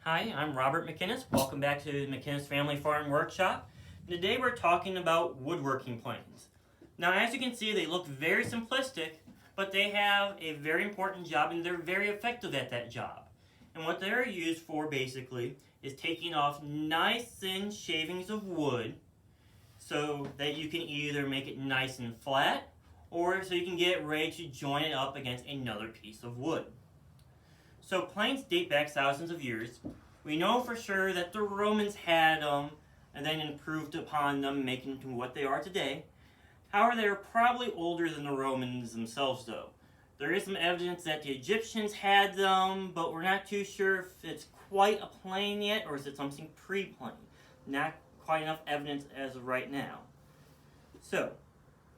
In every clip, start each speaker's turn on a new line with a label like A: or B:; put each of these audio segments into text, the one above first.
A: Hi, I'm Robert McKinnis. Welcome back to the McKinnis Family Farm Workshop. Today we're talking about woodworking planes. Now as you can see, they look very simplistic, but they have a very important job and they're very effective at that job. And what they're used for basically is taking off nice thin shavings of wood so that you can either make it nice and flat or so you can get it ready to join it up against another piece of wood. So planes date back thousands of years. We know for sure that the Romans had them and then improved upon them, making them to what they are today. However, they are probably older than the Romans themselves though. There is some evidence that the Egyptians had them, but we're not too sure if it's quite a plane yet or is it something pre-plane. Not quite enough evidence as of right now. So,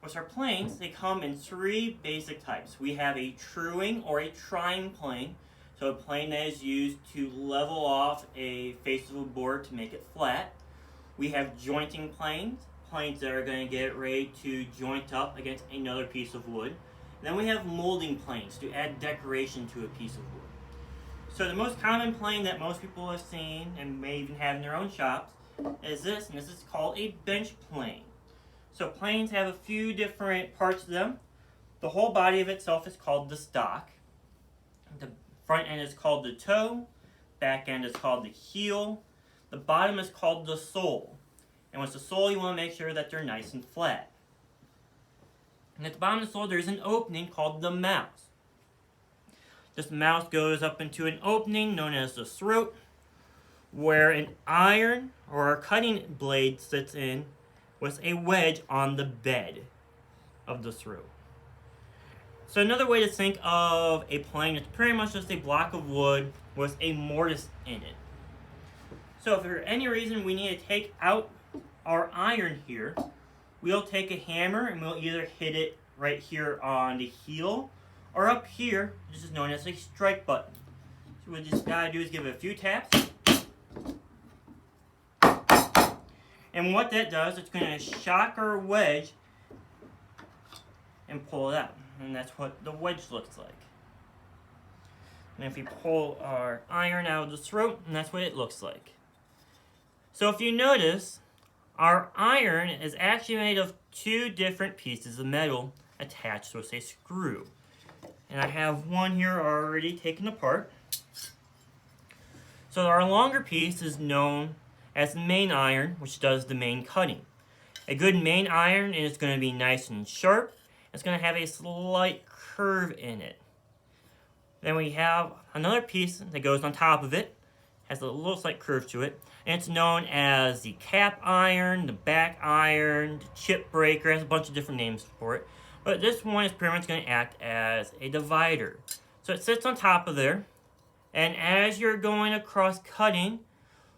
A: with our planes, they come in three basic types. We have a truing or a trying plane. So a plane that is used to level off a face of a board to make it flat. We have jointing planes, planes that are going to get ready to joint up against another piece of wood. Then we have molding planes to add decoration to a piece of wood. So the most common plane that most people have seen and may even have in their own shops is this, and this is called a bench plane. So planes have a few different parts to them. The whole body of itself is called the stock. The front end is called the toe, back end is called the heel, the bottom is called the sole. And with the sole, you want to make sure that they're nice and flat. And at the bottom of the sole, there's an opening called the mouth. This mouth goes up into an opening known as the throat, where an iron or a cutting blade sits in with a wedge on the bed of the throat. So another way to think of a plane is pretty much just a block of wood with a mortise in it. So if for any reason we need to take out our iron here, we'll take a hammer and we'll either hit it right here on the heel or up here, which is known as a strike button. So what we just gotta do is give it a few taps. And what that does, it's gonna shock our wedge and pull it out. And that's what the wedge looks like. And if we pull our iron out of the throat, and that's what it looks like. So if you notice, our iron is actually made of two different pieces of metal attached with a screw. And I have one here already taken apart. So our longer piece is known as the main iron, which does the main cutting. A good main iron is going to be nice and sharp. It's going to have a slight curve in it. Then we have another piece that goes on top of it, has a little slight curve to it, and it's known as the cap iron, the back iron, the chip breaker. It has a bunch of different names for it. But this one is pretty much going to act as a divider. So it sits on top of there, and as you're going across cutting,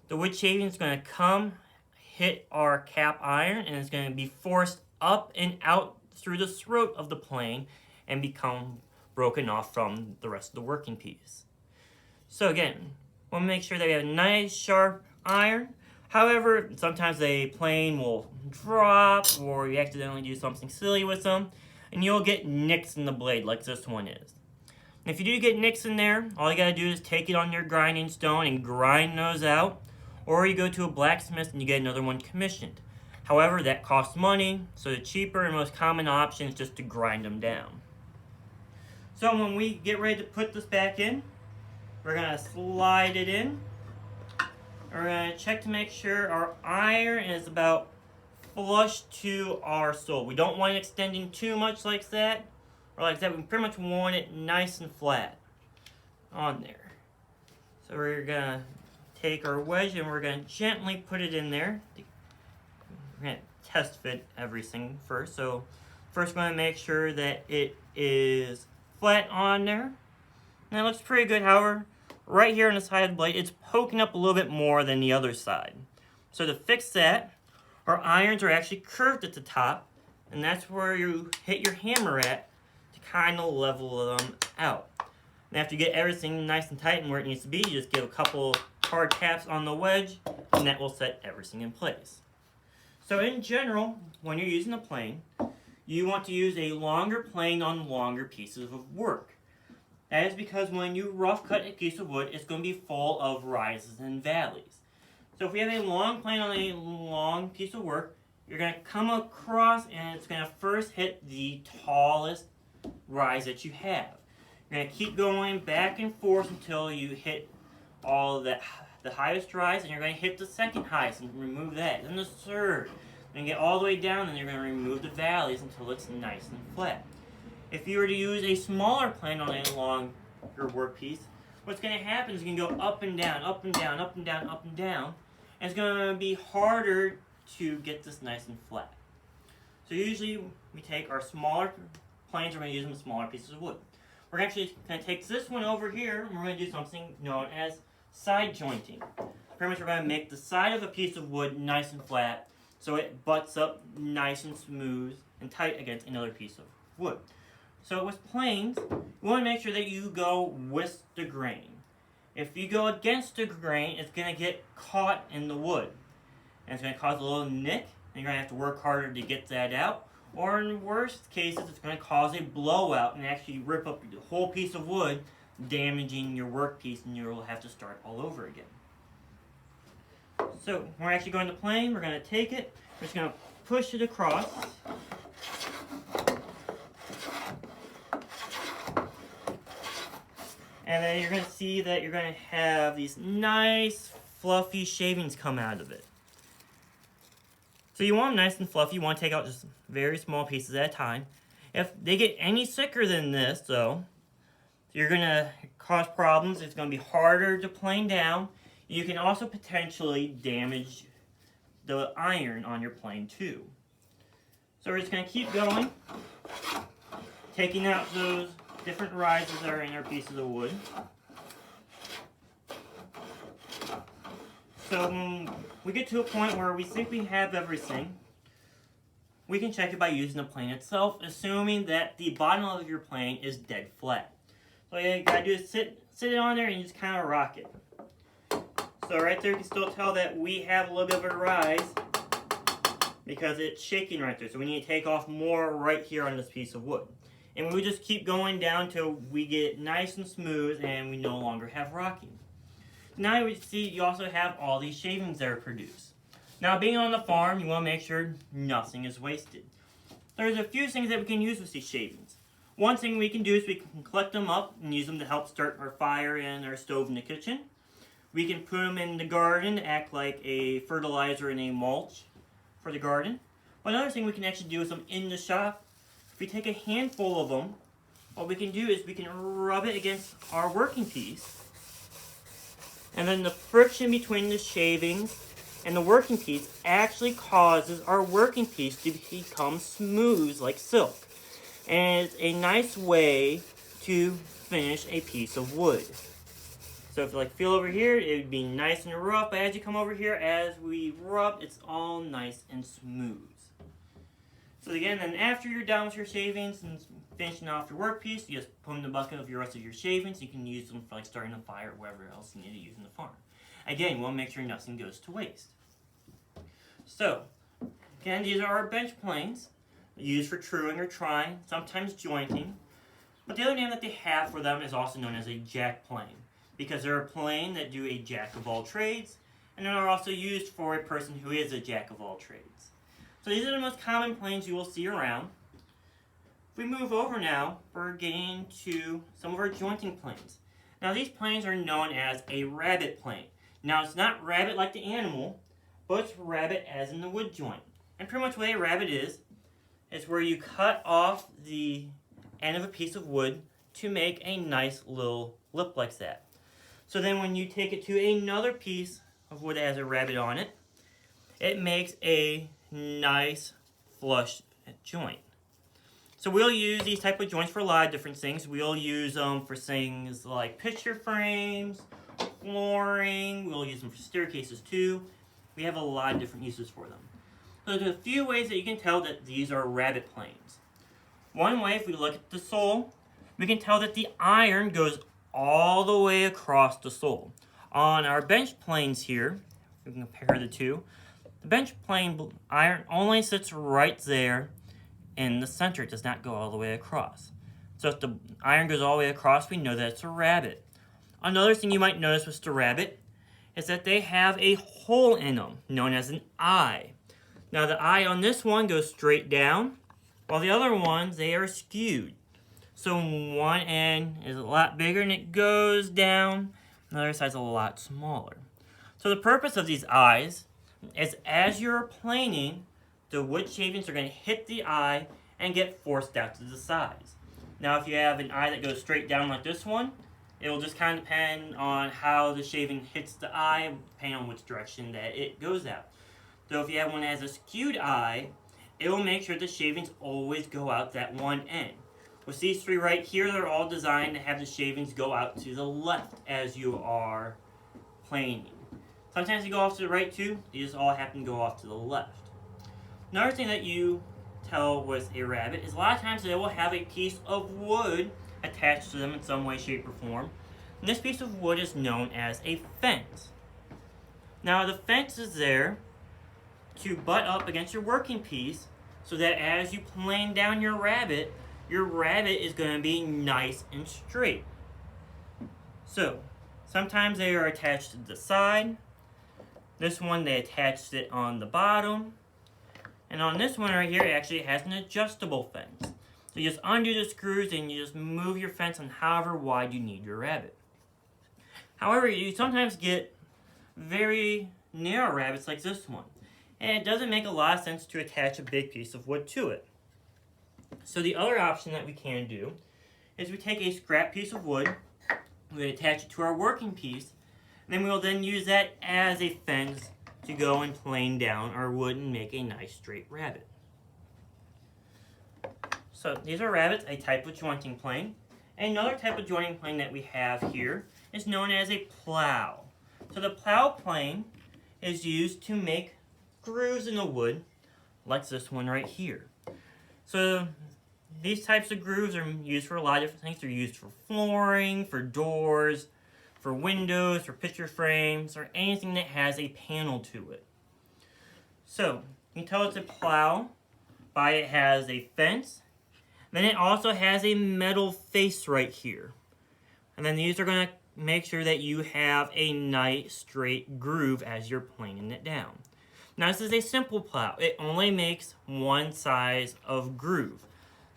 A: the wood shaving is going to come, hit our cap iron, and it's going to be forced up and out through the throat of the plane and become broken off from the rest of the working piece. So again, we'll make sure that we have a nice sharp iron. However, sometimes a plane will drop or you accidentally do something silly with them and you'll get nicks in the blade like this one is. And if you do get nicks in there, all you gotta do is take it on your grinding stone and grind those out, or you go to a blacksmith and you get another one commissioned. However, that costs money, so the cheaper and most common option is just to grind them down. So when we get ready to put this back in, we're going to slide it in. We're going to check to make sure our iron is about flush to our sole. We don't want it extending too much like that, or like that. We pretty much want it nice and flat on there. So we're going to take our wedge and we're going to gently put it in there. We're going to test fit everything first. So first we're going to make sure that it is flat on there. And it looks pretty good. However, right here on the side of the blade, it's poking up a little bit more than the other side. So to fix that, our irons are actually curved at the top. And that's where you hit your hammer at to kind of level them out. And after you get everything nice and tight and where it needs to be, you just give a couple hard taps on the wedge, and that will set everything in place. So in general, when you're using a plane, you want to use a longer plane on longer pieces of work. That is because when you rough cut a piece of wood, it's going to be full of rises and valleys. So if we have a long plane on a long piece of work, you're going to come across and it's going to first hit the tallest rise that you have. You're going to keep going back and forth until you hit all the highest rise, and you're going to hit the second highest and remove that. Then the third. Then get all the way down, and you're going to remove the valleys until it's nice and flat. If you were to use a smaller plane on a longer workpiece, what's going to happen is you can go up and down, up and down, up and down, up and down, and it's going to be harder to get this nice and flat. So usually we take our smaller planes, we're going to use them with smaller pieces of wood. We're actually going to take this one over here, and we're going to do something known as side jointing. Pretty much we're going to make the side of a piece of wood nice and flat so it butts up nice and smooth and tight against another piece of wood. So with planes, you want to make sure that you go with the grain. If you go against the grain, it's going to get caught in the wood. And it's going to cause a little nick, and you're going to have to work harder to get that out. Or in worst cases, it's going to cause a blowout and actually rip up the whole piece of wood, damaging your workpiece, and you'll have to start all over again. So we're actually going to plane. We're going to take it. We're just going to push it across. And then you're going to see that you're going to have these nice fluffy shavings come out of it. So you want them nice and fluffy. You want to take out just very small pieces at a time. If they get any thicker than this, though, you're going to cause problems. It's going to be harder to plane down. You can also potentially damage the iron on your plane, too. So we're just going to keep going, taking out those different rises that are in our pieces of wood. So when we get to a point where we think we have everything, we can check it by using the plane itself, assuming that the bottom of your plane is dead flat. So all you gotta do is sit it on there and you just kind of rock it. So right there you can still tell that we have a little bit of a rise because it's shaking right there. So we need to take off more right here on this piece of wood. And we just keep going down till we get nice and smooth and we no longer have rocking. Now you see you also have all these shavings that are produced. Now being on the farm, you want to make sure nothing is wasted. There's a few things that we can use with these shavings. One thing we can do is we can collect them up and use them to help start our fire and our stove in the kitchen. We can put them in the garden to act like a fertilizer and a mulch for the garden. But another thing we can actually do with them in the shop, if we take a handful of them, what we can do is we can rub it against our working piece. And then the friction between the shavings and the working piece actually causes our working piece to become smooth like silk. And it's a nice way to finish a piece of wood. So if you feel over here, it would be nice and rough, but as you come over here, as we rub, it's all nice and smooth. So again, then after you're done with your shavings and finishing off your workpiece, you just put them in the bucket of the rest of your shavings. You can use them for starting a fire or whatever else you need to use in the farm. Again, you want to make sure nothing goes to waste. So, again, these are our bench planes, used for truing or trying, sometimes jointing. But the other name that they have for them is also known as a jack plane, because they're a plane that do a jack of all trades, and they're also used for a person who is a jack of all trades. So these are the most common planes you will see around. If we move over now, we're getting to some of our jointing planes. Now these planes are known as a rabbet plane. Now it's not rabbit like the animal, but it's rabbet as in the wood joint. And pretty much what a rabbet is where you cut off the end of a piece of wood to make a nice little lip like that. So then when you take it to another piece of wood that has a rabbet on it, it makes a nice flush joint. So we'll use these type of joints for a lot of different things. We'll use them for things like picture frames, flooring. We'll use them for staircases too. We have a lot of different uses for them. So there's a few ways that you can tell that these are rabbet planes. One way, if we look at the sole, we can tell that the iron goes all the way across the sole. On our bench planes here, we can compare the two. The bench plane iron only sits right there in the center. It does not go all the way across. So if the iron goes all the way across, we know that it's a rabbet. Another thing you might notice with the rabbet is that they have a hole in them, known as an eye. Now the eye on this one goes straight down, while the other ones, they are skewed. So one end is a lot bigger and it goes down, and the other side's a lot smaller. So the purpose of these eyes is as you're planing, the wood shavings are going to hit the eye and get forced out to the sides. Now if you have an eye that goes straight down like this one, it will just kind of depend on how the shaving hits the eye, depending on which direction that it goes out. So if you have one that has a skewed eye, it will make sure the shavings always go out that one end. With these three right here, they're all designed to have the shavings go out to the left as you are planing. Sometimes they go off to the right too, these all happen to go off to the left. Another thing that you tell with a rabbet is a lot of times they will have a piece of wood attached to them in some way, shape, or form. And this piece of wood is known as a fence. Now the fence is there to butt up against your working piece so that as you plane down your rabbet is going to be nice and straight. So sometimes they are attached to the side. This one they attached it on the bottom. And on this one right here, it actually has an adjustable fence. So you just undo the screws and you just move your fence on however wide you need your rabbet. However, you sometimes get very narrow rabbets like this one. And it doesn't make a lot of sense to attach a big piece of wood to it. So the other option that we can do is we take a scrap piece of wood, we attach it to our working piece, and then we will then use that as a fence to go and plane down our wood and make a nice straight rabbet. So these are rabbets, a type of jointing plane. Another type of jointing plane that we have here is known as a plow. So the plow plane is used to make grooves in the wood, like this one right here. So these types of grooves are used for a lot of different things. They're used for flooring, for doors, for windows, for picture frames, or anything that has a panel to it. So you can tell it's a plow by it has a fence. Then it also has a metal face right here. And then these are going to make sure that you have a nice straight groove as you're planing it down. Now this is a simple plow. It only makes one size of groove.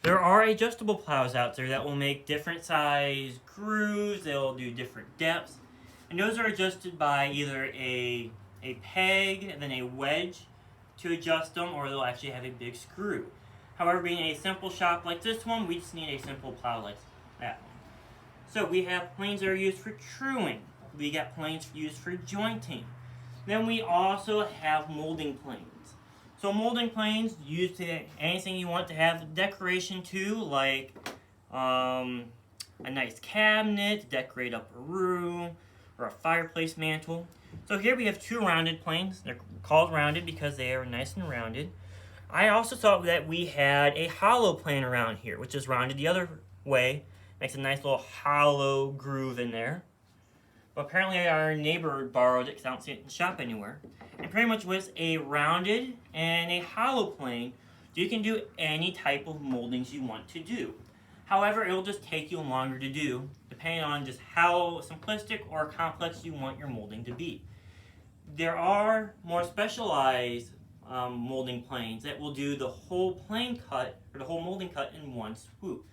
A: There are adjustable plows out there that will make different size grooves. They'll do different depths. And those are adjusted by either a peg and then a wedge to adjust them, or they'll actually have a big screw. However, being a simple shop like this one, we just need a simple plow like that one. So we have planes that are used for truing. We got planes used for jointing. Then we also have molding planes. So molding planes used to anything you want to have decoration to, like a nice cabinet to decorate up a room, or a fireplace mantle. So here we have two rounded planes. They're called rounded because they are nice and rounded. I also thought that we had a hollow plane around here, which is rounded the other way. Makes a nice little hollow groove in there. But apparently our neighbor borrowed it because I don't see it in the shop anywhere. And pretty much with a rounded and a hollow plane, you can do any type of moldings you want to do. However, it'll just take you longer to do, depending on just how simplistic or complex you want your molding to be. There are more specialized molding planes that will do the whole plane cut, or the whole molding cut in one swoop.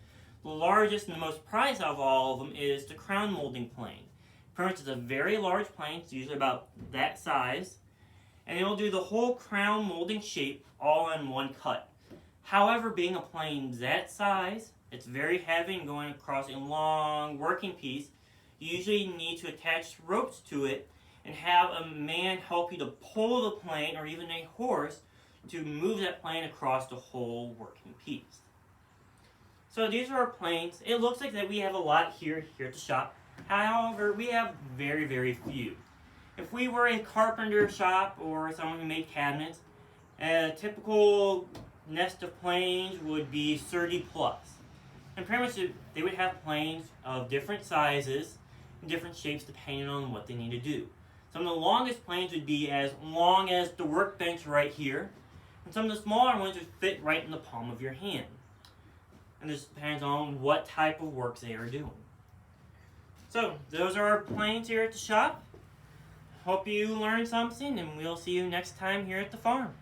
A: The largest and the most prized of all of them is the crown molding plane. Pretty much it's a very large plane, it's usually about that size, and it'll do the whole crown molding shape all in one cut. However, being a plane that size, it's very heavy and going across a long working piece, you usually need to attach ropes to it and have a man help you to pull the plane, or even a horse, to move that plane across the whole working piece. So these are our planes. It looks like that we have a lot here at the shop. However, we have very, very few. If we were a carpenter shop or someone who made cabinets, a typical nest of planes would be 30 plus. And pretty much they would have planes of different sizes and different shapes depending on what they need to do. Some of the longest planes would be as long as the workbench right here, and some of the smaller ones would fit right in the palm of your hand. and this depends on what type of work they are doing. So, those are our planes here at the shop. Hope you learned something, and we'll see you next time here at the farm.